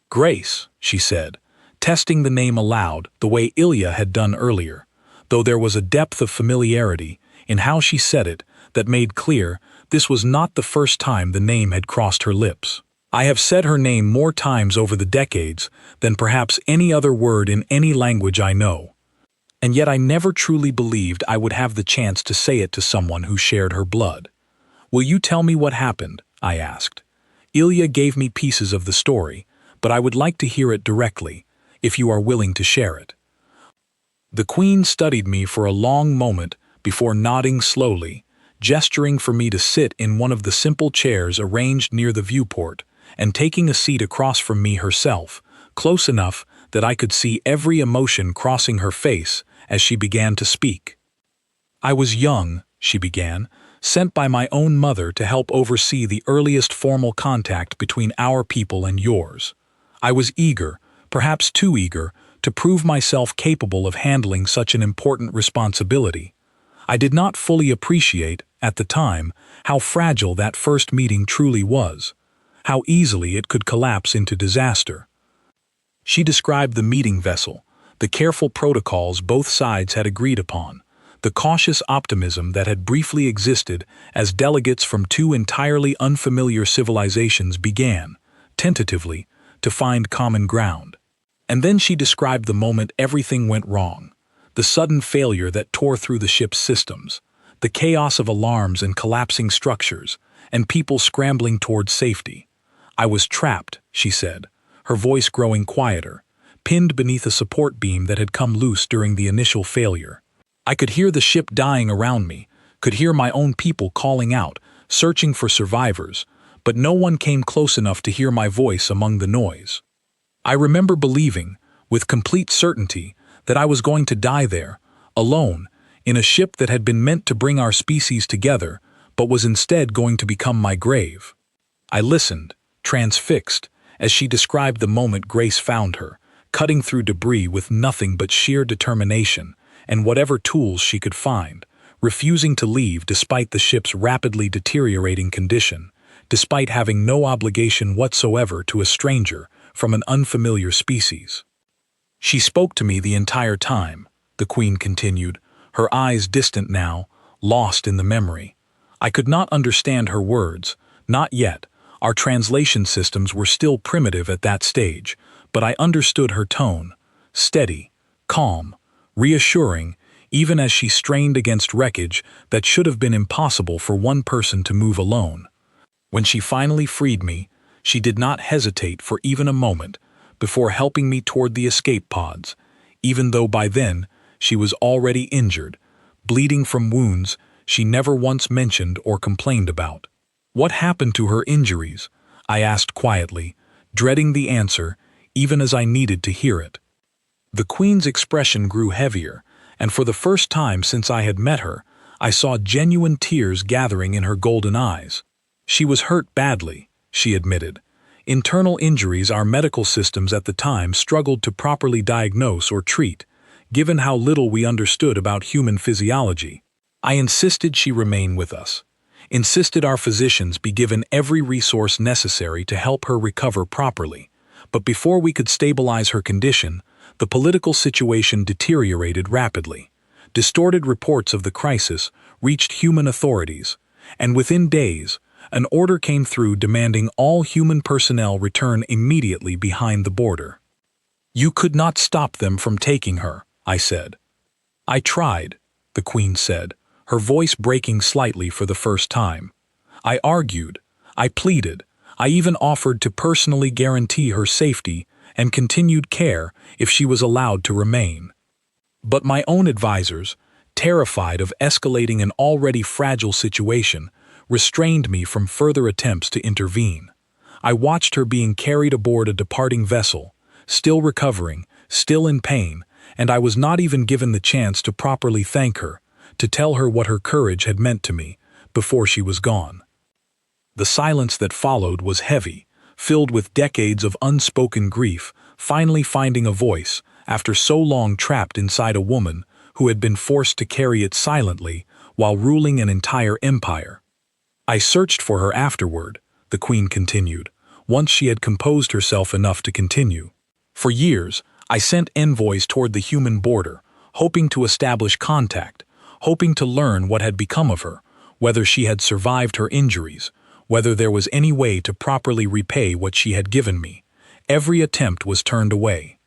"Grace," she said, testing the name aloud the way Ilya had done earlier, though there was a depth of familiarity in how she said it that made clear this was not the first time the name had crossed her lips. I have said her name more times over the decades than perhaps any other word in any language I know, and yet I never truly believed I would have the chance to say it to someone who shared her blood. "Will you tell me what happened?" I asked. "Ilya gave me pieces of the story, but I would like to hear it directly, if you are willing to share it." The Queen studied me for a long moment before nodding slowly, gesturing for me to sit in one of the simple chairs arranged near the viewport, and taking a seat across from me herself, close enough that I could see every emotion crossing her face as she began to speak. "I was young," she began, "sent by my own mother to help oversee the earliest formal contact between our people and yours. I was eager, perhaps too eager, to prove myself capable of handling such an important responsibility. I did not fully appreciate, at the time, how fragile that first meeting truly was, how easily it could collapse into disaster." She described the meeting vessel, the careful protocols both sides had agreed upon, the cautious optimism that had briefly existed as delegates from two entirely unfamiliar civilizations began, tentatively, to find common ground. And then she described the moment everything went wrong, the sudden failure that tore through the ship's systems, the chaos of alarms and collapsing structures, and people scrambling towards safety. "I was trapped," she said, her voice growing quieter, pinned beneath a support beam that had come loose during the initial failure. "I could hear the ship dying around me, could hear my own people calling out, searching for survivors, but no one came close enough to hear my voice among the noise. I remember believing, with complete certainty, that I was going to die there, alone, in a ship that had been meant to bring our species together, but was instead going to become my grave." I listened, transfixed, as she described the moment Grace found her, cutting through debris with nothing but sheer determination and whatever tools she could find, refusing to leave despite the ship's rapidly deteriorating condition, despite having no obligation whatsoever to a stranger from an unfamiliar species. "She spoke to me the entire time," the Queen continued, her eyes distant now, lost in the memory. "I could not understand her words, not yet. Our translation systems were still primitive at that stage, but I understood her tone, steady, calm, reassuring, even as she strained against wreckage that should have been impossible for one person to move alone. When she finally freed me, she did not hesitate for even a moment before helping me toward the escape pods, even though by then she was already injured, bleeding from wounds she never once mentioned or complained about." "What happened to her injuries?" I asked quietly, dreading the answer even as I needed to hear it. The Queen's expression grew heavier, and for the first time since I had met her, I saw genuine tears gathering in her golden eyes. "She was hurt badly," she admitted. "Internal injuries our medical systems at the time struggled to properly diagnose or treat, given how little we understood about human physiology. I insisted she remain with us, insisted our physicians be given every resource necessary to help her recover properly, but before we could stabilize her condition, the political situation deteriorated rapidly. Distorted reports of the crisis reached human authorities, and within days, an order came through demanding all human personnel return immediately behind the border." "You could not stop them from taking her," I said. "I tried," the Queen said, her voice breaking slightly for the first time. "I argued, I pleaded, I even offered to personally guarantee her safety and continued care if she was allowed to remain. But my own advisors, terrified of escalating an already fragile situation, restrained me from further attempts to intervene. I watched her being carried aboard a departing vessel, still recovering, still in pain, and I was not even given the chance to properly thank her, to tell her what her courage had meant to me, before she was gone." The silence that followed was heavy, filled with decades of unspoken grief, finally finding a voice after so long trapped inside a woman who had been forced to carry it silently while ruling an entire empire. "I searched for her afterward," the Queen continued, once she had composed herself enough to continue. "For years, I sent envoys toward the human border, hoping to establish contact, hoping to learn what had become of her, whether she had survived her injuries, whether there was any way to properly repay what she had given me. Every attempt was turned away.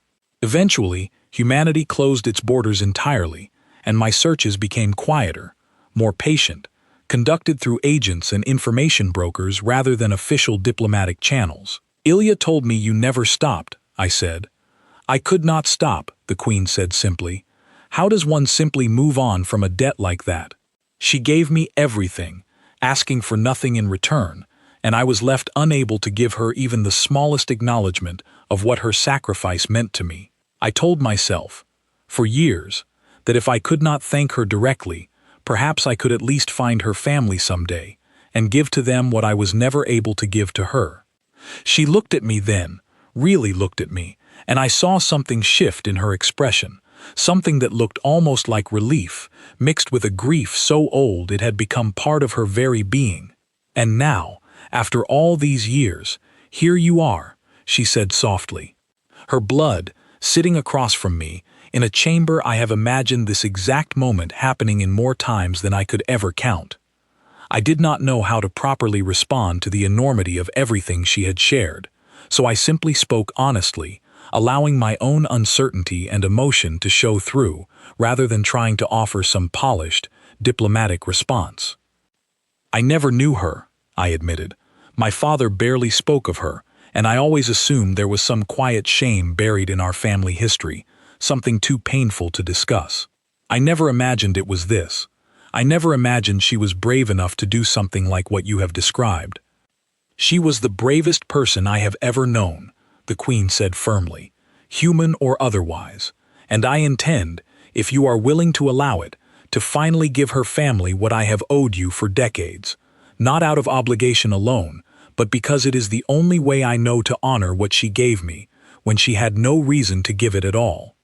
Eventually, humanity closed its borders entirely, and my searches became quieter, more patient, conducted through agents and information brokers rather than official diplomatic channels." "Ilya told me you never stopped," I said. "I could not stop," the Queen said simply. "How does one simply move on from a debt like that?" She gave me everything, asking for nothing in return, and I was left unable to give her even the smallest acknowledgement of what her sacrifice meant to me. I told myself, for years, that if I could not thank her directly, perhaps I could at least find her family someday, and give to them what I was never able to give to her. She looked at me then, really looked at me, and I saw something shift in her expression, something that looked almost like relief, mixed with a grief so old it had become part of her very being. And now, after all these years, here you are, she said softly. Her blood, sitting across from me, in a chamber I have imagined this exact moment happening in more times than I could ever count. I did not know how to properly respond to the enormity of everything she had shared, so I simply spoke honestly, allowing my own uncertainty and emotion to show through, rather than trying to offer some polished, diplomatic response. I never knew her, I admitted. My father barely spoke of her, and I always assumed there was some quiet shame buried in our family history, something too painful to discuss. I never imagined it was this. I never imagined she was brave enough to do something like what you have described. She was the bravest person I have ever known, the Queen said firmly, human or otherwise, and I intend, if you are willing to allow it, to finally give her family what I have owed you for decades, not out of obligation alone, but because it is the only way I know to honor what she gave me, when she had no reason to give it at all.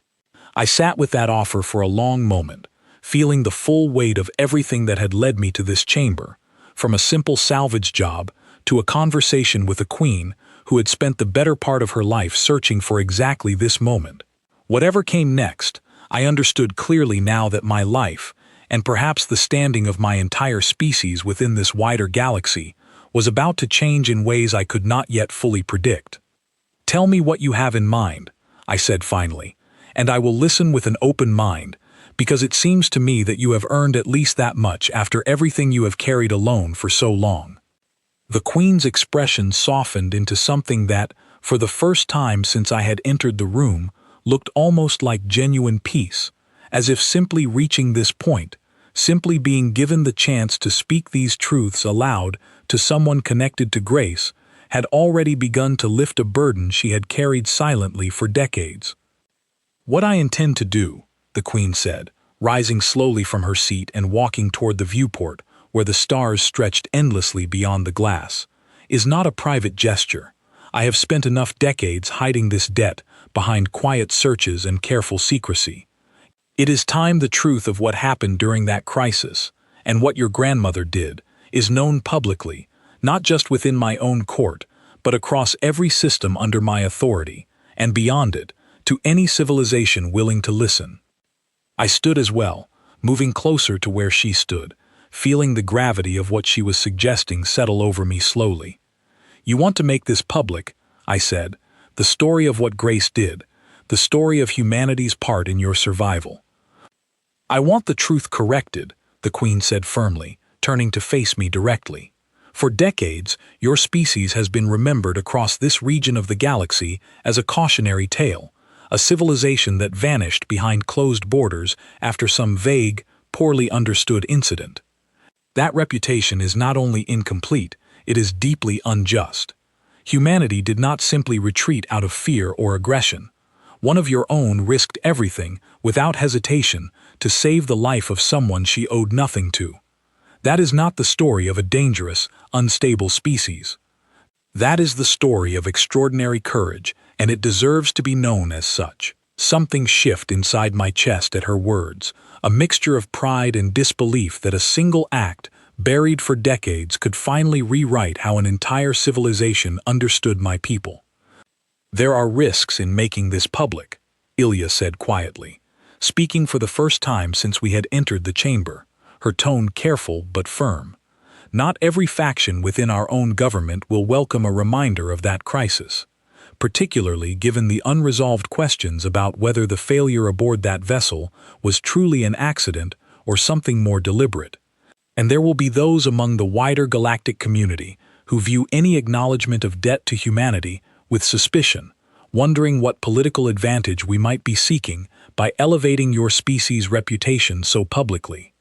I sat with that offer for a long moment, feeling the full weight of everything that had led me to this chamber, from a simple salvage job to a conversation with a queen who had spent the better part of her life searching for exactly this moment. Whatever came next, I understood clearly now that my life, and perhaps the standing of my entire species within this wider galaxy, was about to change in ways I could not yet fully predict. "Tell me what you have in mind," I said finally, "and I will listen with an open mind, because it seems to me that you have earned at least that much after everything you have carried alone for so long." The Queen's expression softened into something that, for the first time since I had entered the room, looked almost like genuine peace, as if simply reaching this point, simply being given the chance to speak these truths aloud to someone connected to Grace, had already begun to lift a burden she had carried silently for decades. "What I intend to do," the Queen said, rising slowly from her seat and walking toward the viewport, where the stars stretched endlessly beyond the glass, "is not a private gesture. I have spent enough decades hiding this debt behind quiet searches and careful secrecy. It is time the truth of what happened during that crisis, and what your grandmother did, is known publicly, not just within my own court, but across every system under my authority, and beyond it, to any civilization willing to listen." I stood as well, moving closer to where she stood, feeling the gravity of what she was suggesting settle over me slowly. "You want to make this public," I said, "the story of what Grace did, the story of humanity's part in your survival." "I want the truth corrected," the Queen said firmly, turning to face me directly. "For decades, your species has been remembered across this region of the galaxy as a cautionary tale, a civilization that vanished behind closed borders after some vague, poorly understood incident. That reputation is not only incomplete, it is deeply unjust. Humanity did not simply retreat out of fear or aggression. One of your own risked everything, without hesitation, to save the life of someone she owed nothing to. That is not the story of a dangerous, unstable species. That is the story of extraordinary courage, and it deserves to be known as such." Something shifted inside my chest at her words, a mixture of pride and disbelief that a single act, buried for decades, could finally rewrite how an entire civilization understood my people. "There are risks in making this public," Ilya said quietly, speaking for the first time since we had entered the chamber, her tone careful but firm. "Not every faction within our own government will welcome a reminder of that crisis, particularly given the unresolved questions about whether the failure aboard that vessel was truly an accident or something more deliberate. And there will be those among the wider galactic community who view any acknowledgement of debt to humanity with suspicion, wondering what political advantage we might be seeking by elevating your species' reputation so publicly.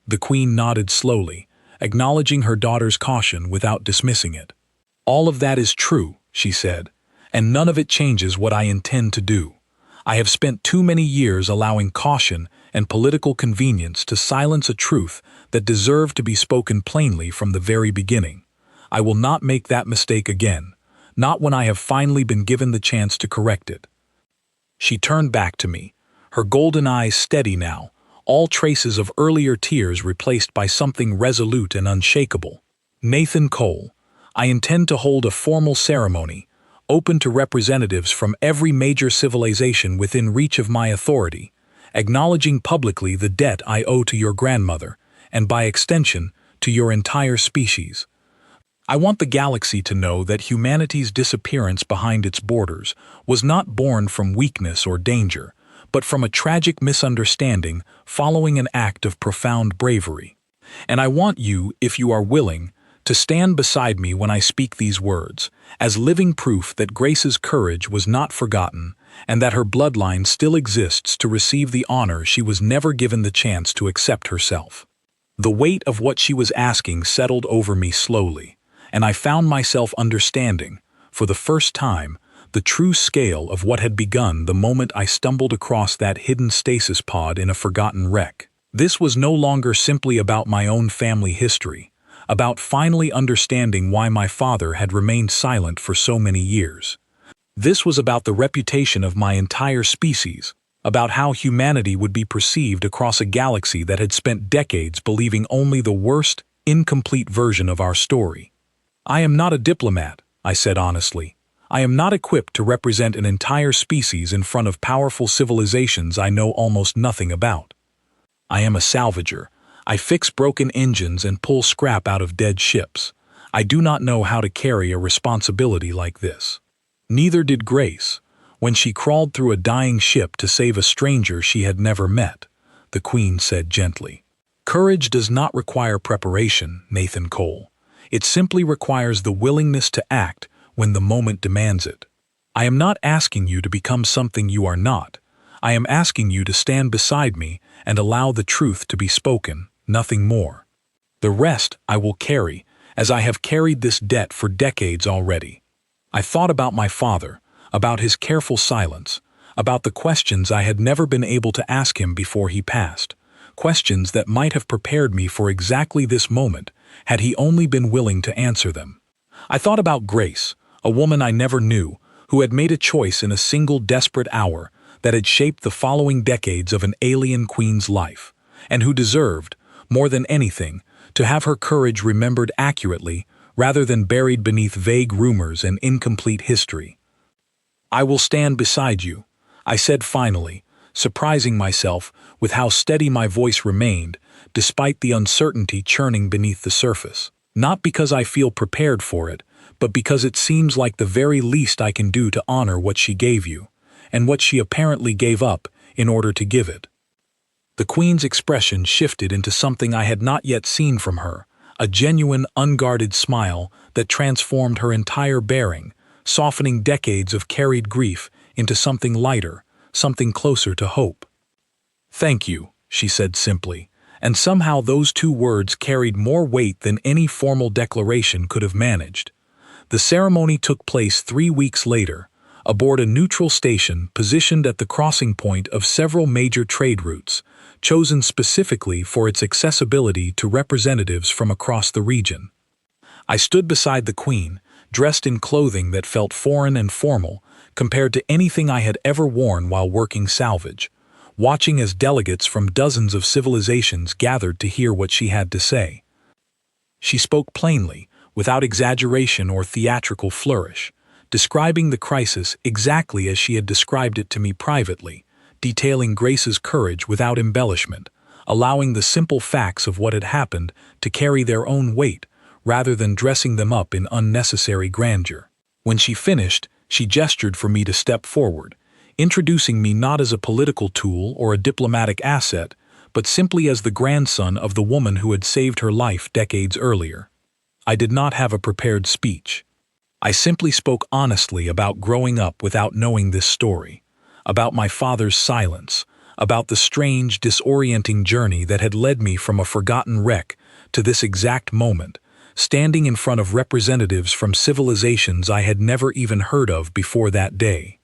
The Queen nodded slowly, acknowledging her daughter's caution without dismissing it. "All of that is true," she said, "and none of it changes what I intend to do. I have spent too many years allowing caution and political convenience to silence a truth that deserved to be spoken plainly from the very beginning. I will not make that mistake again, not when I have finally been given the chance to correct it." She turned back to me, her golden eyes steady now, all traces of earlier tears replaced by something resolute and unshakable. "Nathan Cole, I intend to hold a formal ceremony, open to representatives from every major civilization within reach of my authority, acknowledging publicly the debt I owe to your grandmother, and by extension, to your entire species. I want the galaxy to know that humanity's disappearance behind its borders was not born from weakness or danger, but from a tragic misunderstanding following an act of profound bravery. And I want you, if you are willing, to stand beside me when I speak these words, as living proof that Grace's courage was not forgotten and that her bloodline still exists to receive the honor she was never given the chance to accept herself." The weight of what she was asking settled over me slowly, and I found myself understanding, for the first time, the true scale of what had begun the moment I stumbled across that hidden stasis pod in a forgotten wreck. This was no longer simply about my own family history, about finally understanding why my father had remained silent for so many years. This was about the reputation of my entire species, about how humanity would be perceived across a galaxy that had spent decades believing only the worst, incomplete version of our story. "I am not a diplomat," I said honestly. "I am not equipped to represent an entire species in front of powerful civilizations I know almost nothing about. I am a salvager. I fix broken engines and pull scrap out of dead ships. I do not know how to carry a responsibility like this." Neither did Grace, when she crawled through a dying ship to save a stranger she had never met, the Queen said gently. "Courage does not require preparation, Nathan Cole. It simply requires the willingness to act when the moment demands it. I am not asking you to become something you are not. I am asking you to stand beside me and allow the truth to be spoken, nothing more. The rest I will carry, as I have carried this debt for decades already." I thought about my father, about his careful silence, about the questions I had never been able to ask him before he passed, questions that might have prepared me for exactly this moment had he only been willing to answer them. I thought about Grace, a woman I never knew, who had made a choice in a single desperate hour that had shaped the following decades of an alien queen's life, and who deserved, more than anything, to have her courage remembered accurately rather than buried beneath vague rumors and incomplete history. "I will stand beside you," I said finally, surprising myself with how steady my voice remained despite the uncertainty churning beneath the surface. Not because I feel prepared for it, but because it seems like the very least I can do to honor what she gave you, and what she apparently gave up in order to give it. The Queen's expression shifted into something I had not yet seen from her, a genuine, unguarded smile that transformed her entire bearing, softening decades of carried grief into something lighter, something closer to hope. "Thank you," she said simply, and somehow those two words carried more weight than any formal declaration could have managed. The ceremony took place 3 weeks later, aboard a neutral station positioned at the crossing point of several major trade routes, chosen specifically for its accessibility to representatives from across the region. I stood beside the Queen, dressed in clothing that felt foreign and formal compared to anything I had ever worn while working salvage, watching as delegates from dozens of civilizations gathered to hear what she had to say. She spoke plainly, without exaggeration or theatrical flourish, describing the crisis exactly as she had described it to me privately, detailing Grace's courage without embellishment, allowing the simple facts of what had happened to carry their own weight rather than dressing them up in unnecessary grandeur. When she finished, she gestured for me to step forward, introducing me not as a political tool or a diplomatic asset, but simply as the grandson of the woman who had saved her life decades earlier. I did not have a prepared speech. I simply spoke honestly about growing up without knowing this story, about my father's silence, about the strange, disorienting journey that had led me from a forgotten wreck to this exact moment, standing in front of representatives from civilizations I had never even heard of before that day.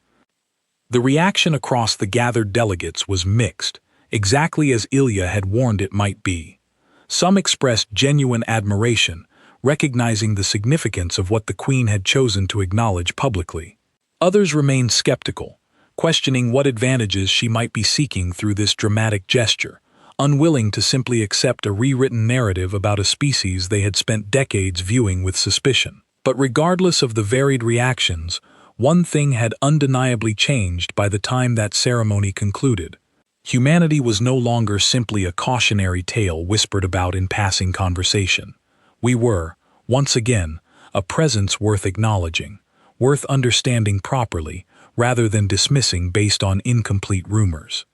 The reaction across the gathered delegates was mixed, exactly as Ilya had warned it might be. Some expressed genuine admiration, recognizing the significance of what the Queen had chosen to acknowledge publicly. Others remained skeptical, questioning what advantages she might be seeking through this dramatic gesture, unwilling to simply accept a rewritten narrative about a species they had spent decades viewing with suspicion. But regardless of the varied reactions, one thing had undeniably changed by the time that ceremony concluded. Humanity was no longer simply a cautionary tale whispered about in passing conversation. We were, once again, a presence worth acknowledging, worth understanding properly, rather than dismissing based on incomplete rumors.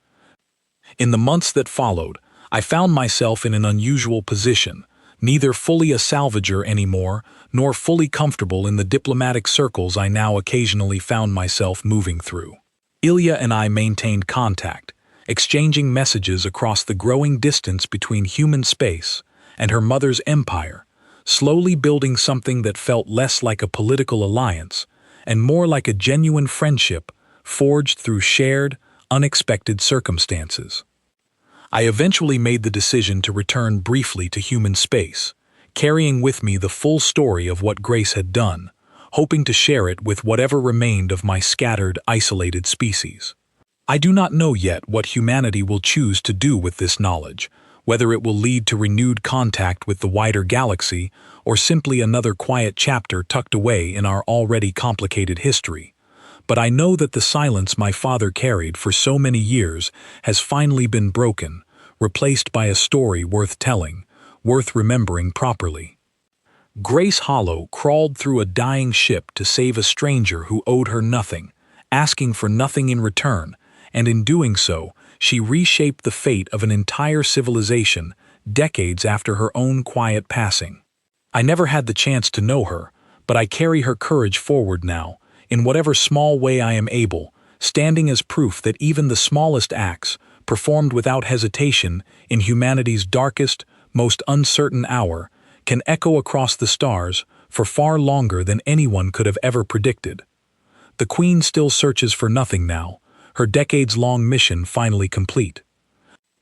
In the months that followed, I found myself in an unusual position, neither fully a salvager anymore, nor fully comfortable in the diplomatic circles I now occasionally found myself moving through. Ilya and I maintained contact, exchanging messages across the growing distance between human space and her mother's empire, slowly building something that felt less like a political alliance and more like a genuine friendship forged through shared, unexpected circumstances. I eventually made the decision to return briefly to human space, carrying with me the full story of what Grace had done, hoping to share it with whatever remained of my scattered, isolated species. I do not know yet what humanity will choose to do with this knowledge, whether it will lead to renewed contact with the wider galaxy or simply another quiet chapter tucked away in our already complicated history. But I know that the silence my father carried for so many years has finally been broken, replaced by a story worth telling, worth remembering properly. Grace Hollow crawled through a dying ship to save a stranger who owed her nothing, asking for nothing in return, and in doing so, she reshaped the fate of an entire civilization decades after her own quiet passing. I never had the chance to know her, but I carry her courage forward now, in whatever small way I am able, standing as proof that even the smallest acts, performed without hesitation in humanity's darkest, most uncertain hour, can echo across the stars for far longer than anyone could have ever predicted. The Queen still searches for nothing now, her decades-long mission finally complete.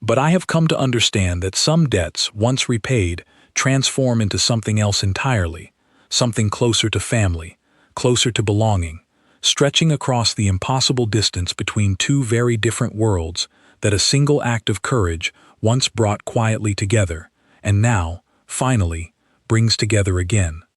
But I have come to understand that some debts, once repaid, transform into something else entirely, something closer to family, closer to belonging, stretching across the impossible distance between two very different worlds that a single act of courage once brought quietly together, and now, finally, brings together again.